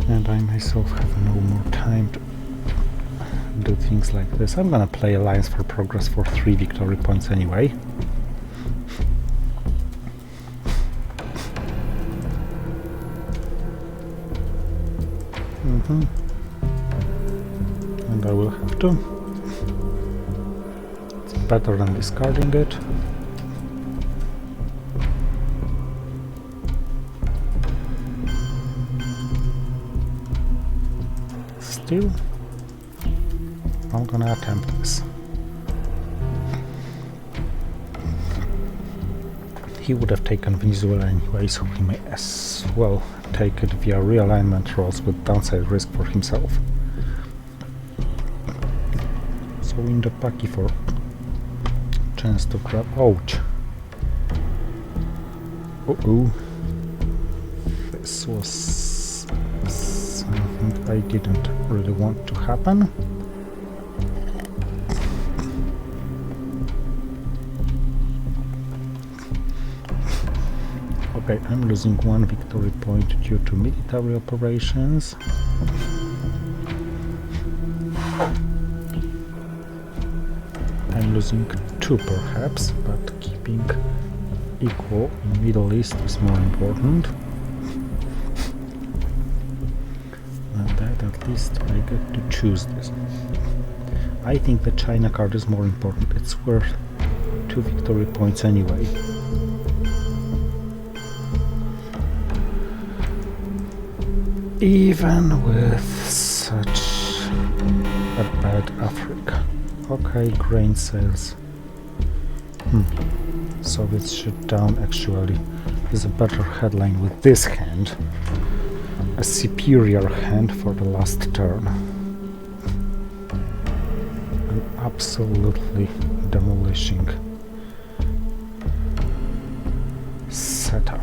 And I myself have no more time to do things like this. I'm gonna play Alliance for Progress for 3 victory points anyway. And I will have to. It's better than discarding it. Still, I'm gonna attempt this. He would have taken Venezuela anyway, so he may as well take it via realignment rolls with downside risk for himself. So in the Paki for chance to grab. Ouch! Uh-oh. This was something I didn't really want to happen. Okay, I'm losing 1 victory point due to military operations. I'm losing 2 perhaps, but keeping equal in Middle East is more important. And that at least I get to choose this. I think the China card is more important. It's worth 2 victory points anyway. Even with such a bad Africa. Okay, grain sales. Soviets shut down actually. There's a better headline with this hand. A superior hand for the last turn. An absolutely demolishing setup.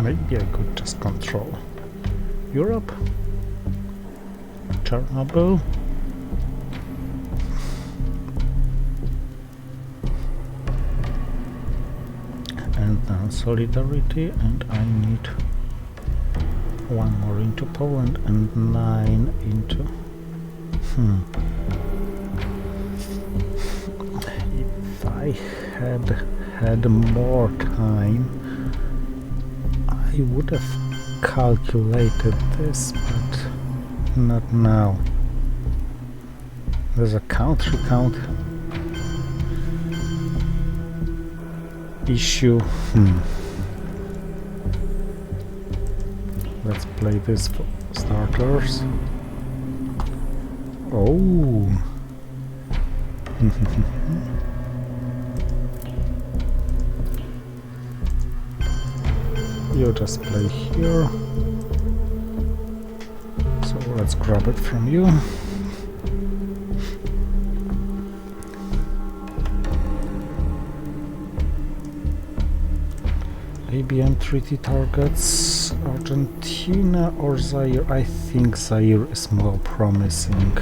Maybe I could just control Europe, Chernobyl, and then Solidarity, and I need 1 more into Poland and 9 into... If I had more time, I would have calculated this, but not now. There's a country count issue. Let's play this for starters. Oh. You just play here. So let's grab it from you. ABM treaty targets Argentina or Zaire. I think Zaire is more promising.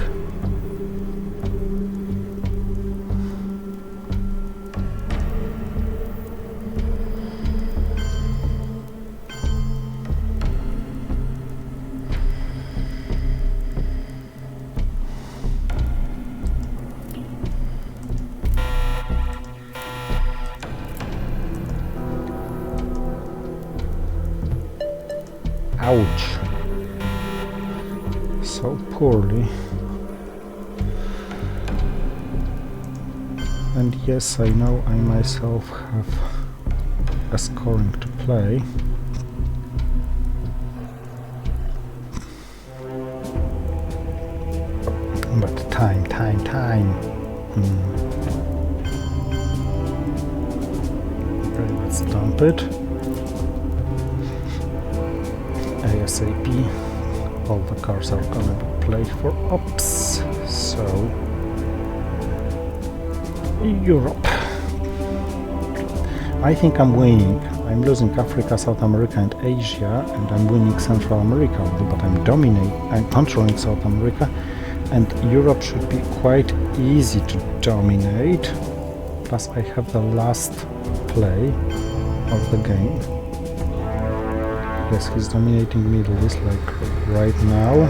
Ouch. So poorly. And yes, I know I myself have a scoring to play. But time. Okay, let's dump it. ASAP. All the cars are gonna be played for ops, so Europe. I think I'm winning. I'm losing Africa, South America and Asia, and I'm winning Central America, but I'm controlling South America, and Europe should be quite easy to dominate. Plus I have the last play of the game. Yes, he's dominating Middle East like right now.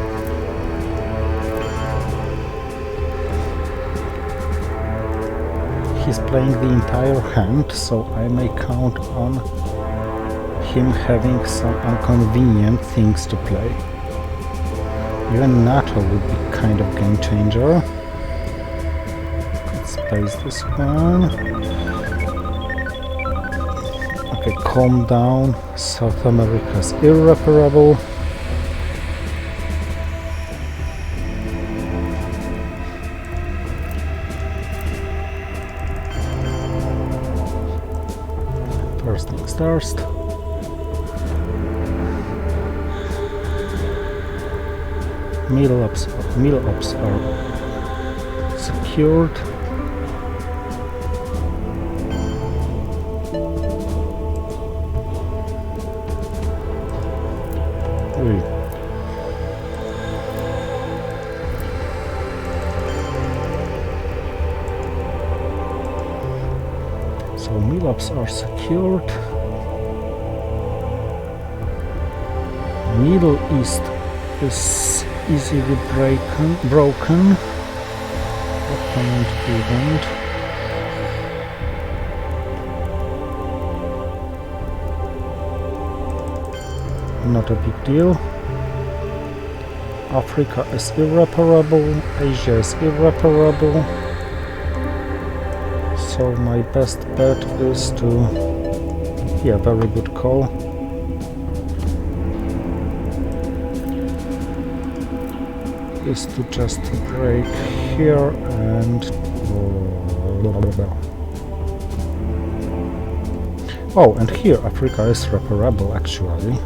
He's playing the entire hand, so I may count on him having some inconvenient things to play. Even NATO would be kind of game changer. Let's place this one. Okay, calm down. South America's irreparable. First things first. Middle ops are secured. So Milops are secured. Middle East is easily broken. Opponent event. Not a big deal. Africa is irreparable. Asia is irreparable. So my best bet is to... yeah, very good call. Is to just break here and... oh, and here Africa is reparable actually.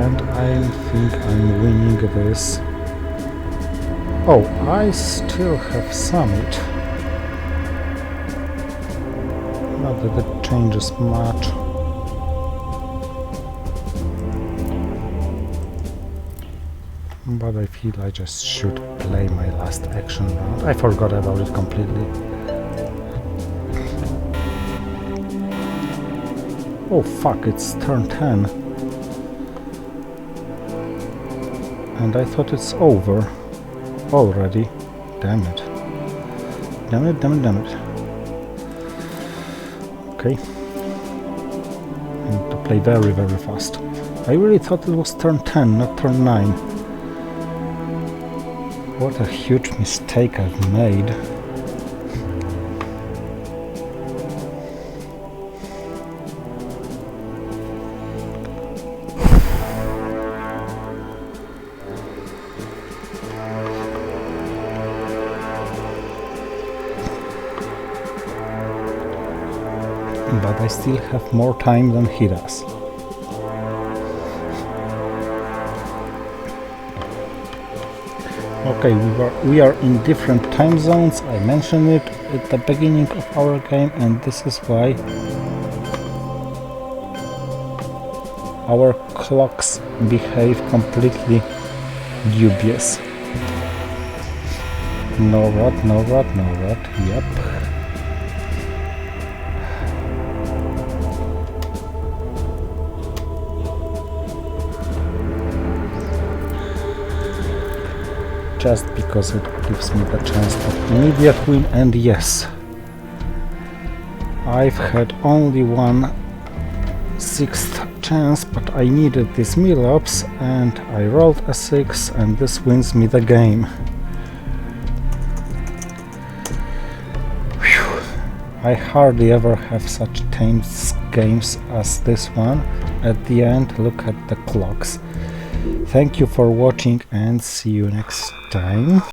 And I think I'm winning this. Oh, I still have summit. Not that it changes much. But I feel I just should play my last action round. I forgot about it completely. Oh fuck, it's turn 10. And I thought it's over already. Damn it. Damn it, damn it, damn it. Okay. I need to play very, very fast. I really thought it was turn 10, not turn 9. What a huge mistake I've made. But I still have more time than he does. Okay, we are in different time zones. I mentioned it at the beginning of our game, and this is why our clocks behave completely dubious. No rot, no rot, no rot. Yep. Just because it gives me the chance of immediate win, and yes, I've had only 1/6 chance, but I needed this Milops and I rolled a 6, and this wins me the game. Whew. I hardly ever have such tense games as this one. At the end, look at the clocks. Thank you for watching and see you next time.